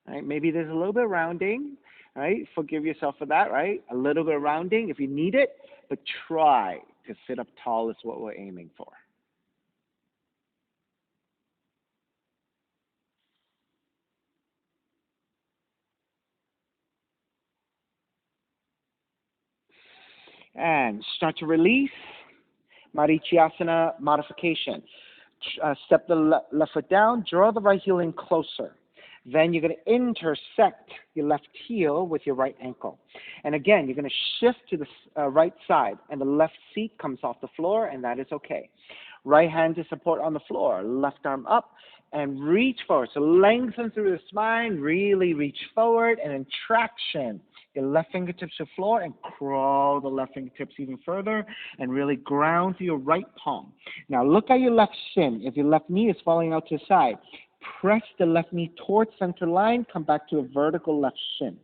All right, maybe there's a little bit of rounding, right? Forgive yourself for that, right? A little bit of rounding if you need it, but try to sit up tall is what we're aiming for. And start to release. Marichyasana Modification. Step the left foot down, draw the right heel in closer. Then you're going to intersect your left heel with your right ankle. And again, you're going to shift to the right side, and the left seat comes off the floor, and that is okay. Right hand to support on the floor, left arm up, and reach forward. So lengthen through the spine, really reach forward, and then traction. Your left fingertips to the floor and crawl the left fingertips even further and really ground to your right palm. Now look at your left shin. If your left knee is falling out to the side, press the left knee towards center line, come back to a vertical left shin.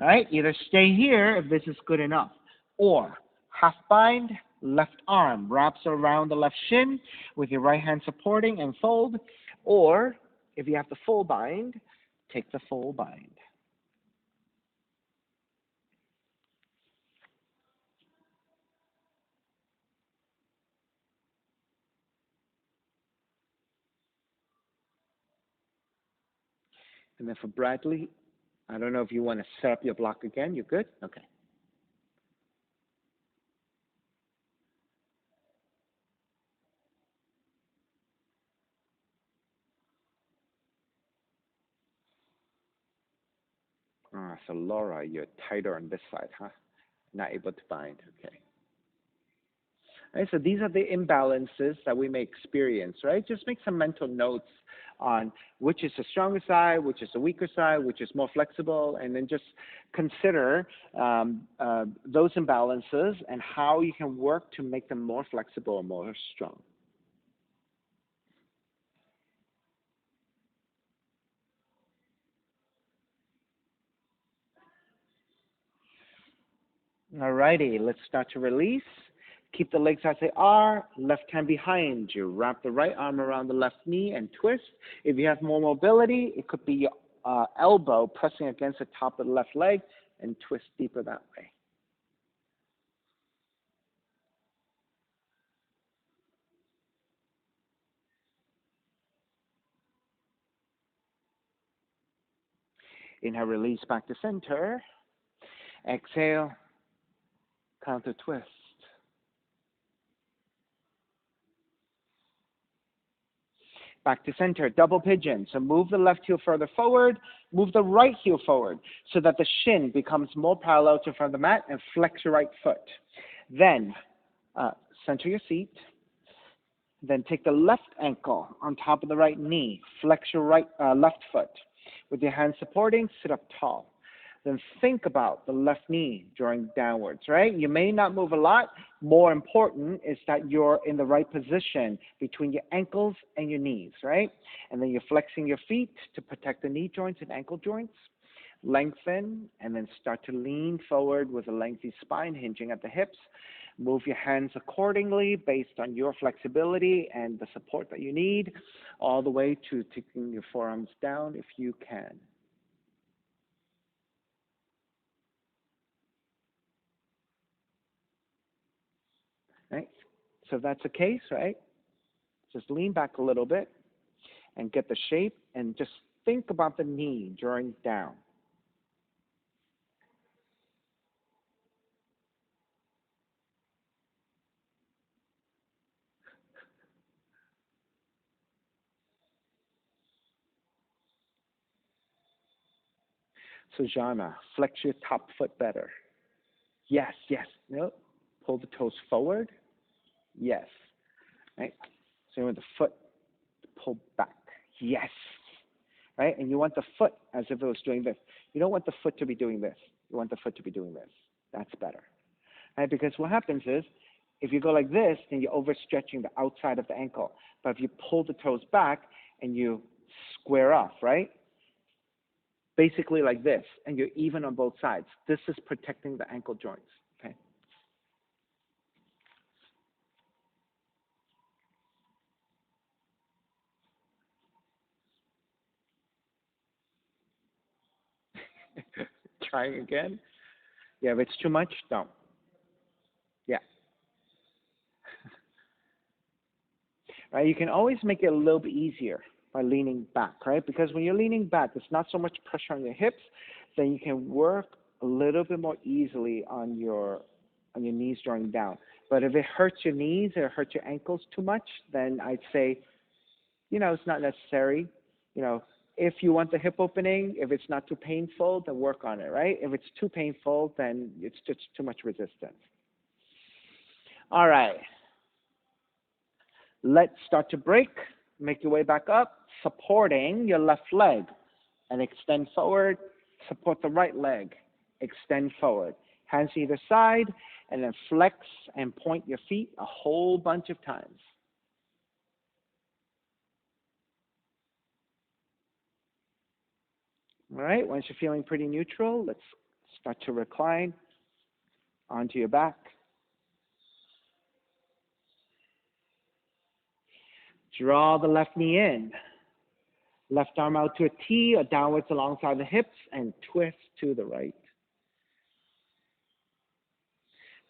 All right, either stay here if this is good enough, or half bind, left arm wraps around the left shin with your right hand supporting and fold, or if you have the full bind, take the full bind. And then for Bradley, I don't know if you want to set up your block again. You're good? Okay. So Laura, you're tighter on this side, huh? Not able to bind. Okay. All right, so these are the imbalances that we may experience, right? Just make some mental notes on which is the stronger side, which is the weaker side, which is more flexible, and then just consider those imbalances and how you can work to make them more flexible and more strong. All righty, let's start to release. Keep the legs as they are, left hand behind you. Wrap the right arm around the left knee and twist. If you have more mobility, it could be your elbow pressing against the top of the left leg and twist deeper that way. Inhale, release back to center. Exhale, counter twist. Back to center, double pigeon. So move the left heel further forward, move the right heel forward so that the shin becomes more parallel to the front of the mat and flex your right foot. Then Uh, Center your seat. Then take the left ankle on top of the right knee. Flex your left foot. With your hands supporting, sit up tall. Then think about the left knee drawing downwards, right? You may not move a lot. More important is that you're in the right position between your ankles and your knees, right? And then you're flexing your feet to protect the knee joints and ankle joints. Lengthen, and then start to lean forward with a lengthy spine hinging at the hips. Move your hands accordingly based on your flexibility and the support that you need, all the way to taking your forearms down if you can. Right? So if that's the case, right? Just lean back a little bit and get the shape, and just think about the knee drawing down. Sujana, flex your top foot better. Yes, yes. No. Pull the toes forward. Yes. Right? So you want the foot to pull back. Yes. Right? And you want the foot as if it was doing this. You don't want the foot to be doing this. You want the foot to be doing this. That's better. Right? Because what happens is, if you go like this, then you're overstretching the outside of the ankle. But if you pull the toes back and you square off, right? Basically like this, and you're even on both sides. This is protecting the ankle joints. Okay. Trying again. Yeah, if it's too much, don't. Yeah. Right. You can always make it a little bit easier by leaning back, right? Because when you're leaning back, there's not so much pressure on your hips. Then you can work a little bit more easily on your knees drawing down. But if it hurts your knees or hurts your ankles too much, then I'd say, it's not necessary. If you want the hip opening, if it's not too painful, then work on it, right? If it's too painful, then it's just too much resistance. All right. Let's start to break. Make your way back up, supporting your left leg. And extend forward. Support the right leg. Extend forward. Hands to either side, and then flex and point your feet a whole bunch of times. All right, once you're feeling pretty neutral, let's start to recline onto your back. Draw the left knee in. Left arm out to a T or downwards alongside the hips, and twist to the right.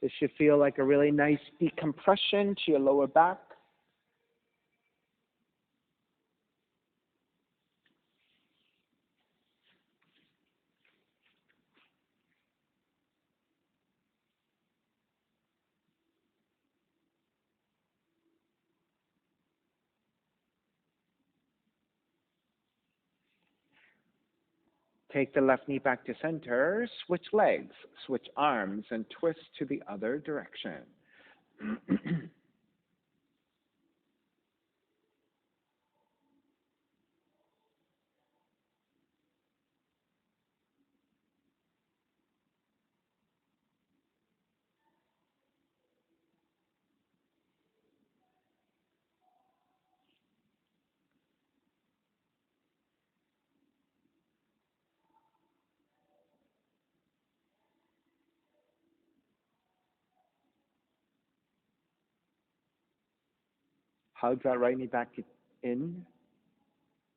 This should feel like a really nice decompression to your lower back. Take the left knee back to center, switch legs, switch arms, and twist to the other direction. Hug that right knee back in.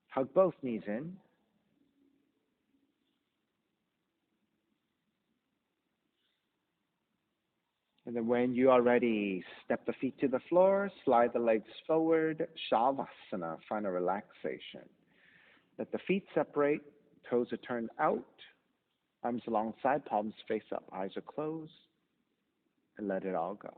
Hug both knees in. And then when you are ready, step the feet to the floor, slide the legs forward, Shavasana, final relaxation. Let the feet separate, toes are turned out, arms alongside, palms face up, eyes are closed, and let it all go.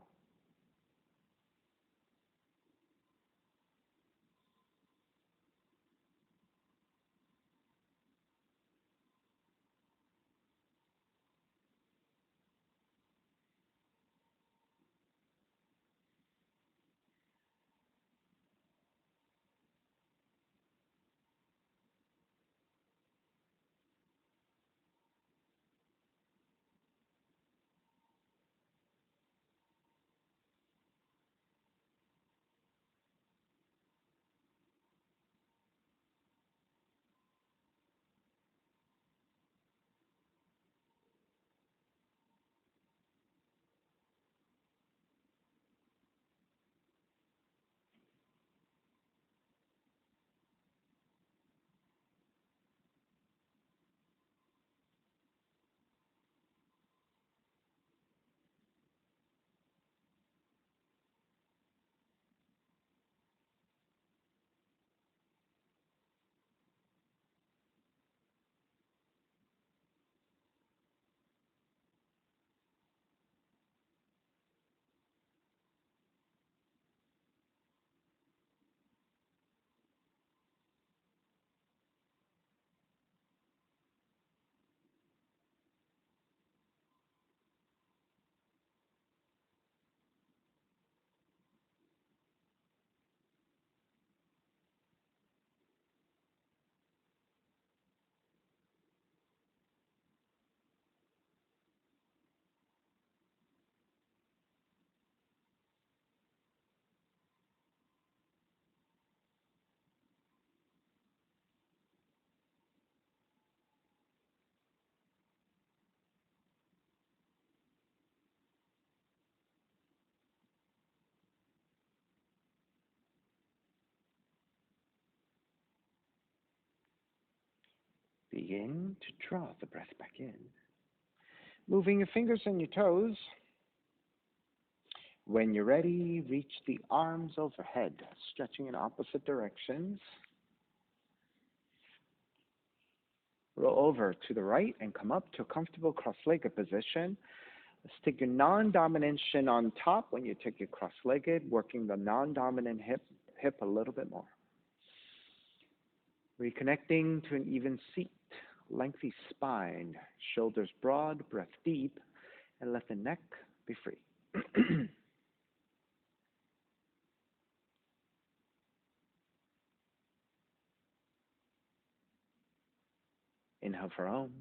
Begin to draw the breath back in. Moving your fingers and your toes. When you're ready, reach the arms overhead, stretching in opposite directions. Roll over to the right and come up to a comfortable cross-legged position. Let's take your non-dominant shin on top when you take your cross-legged, working the non-dominant hip a little bit more. Reconnecting to an even seat, lengthy spine, shoulders broad, breath deep, and let the neck be free. Inhale for Om.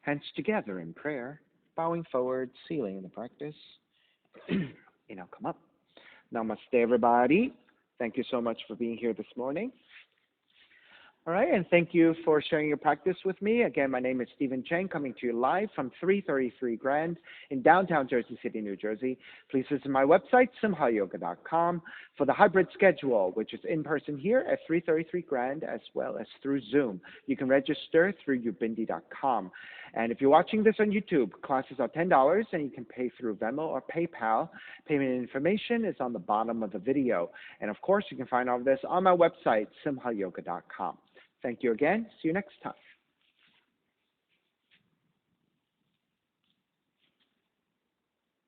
Hands together in prayer, bowing forward, sealing the practice. Inhale, come up. Namaste, everybody. Thank you so much for being here this morning. All right, and thank you for sharing your practice with me. Again, my name is Stephen Chang, coming to you live from 333 Grand in downtown Jersey City, New Jersey. Please visit my website, simhayoga.com, for the hybrid schedule, which is in person here at 333 Grand as well as through Zoom. You can register through ubindi.com. And if you're watching this on YouTube, classes are $10, and you can pay through Venmo or PayPal. Payment information is on the bottom of the video. And of course, you can find all of this on my website, simhayoga.com. Thank you again. See you next time.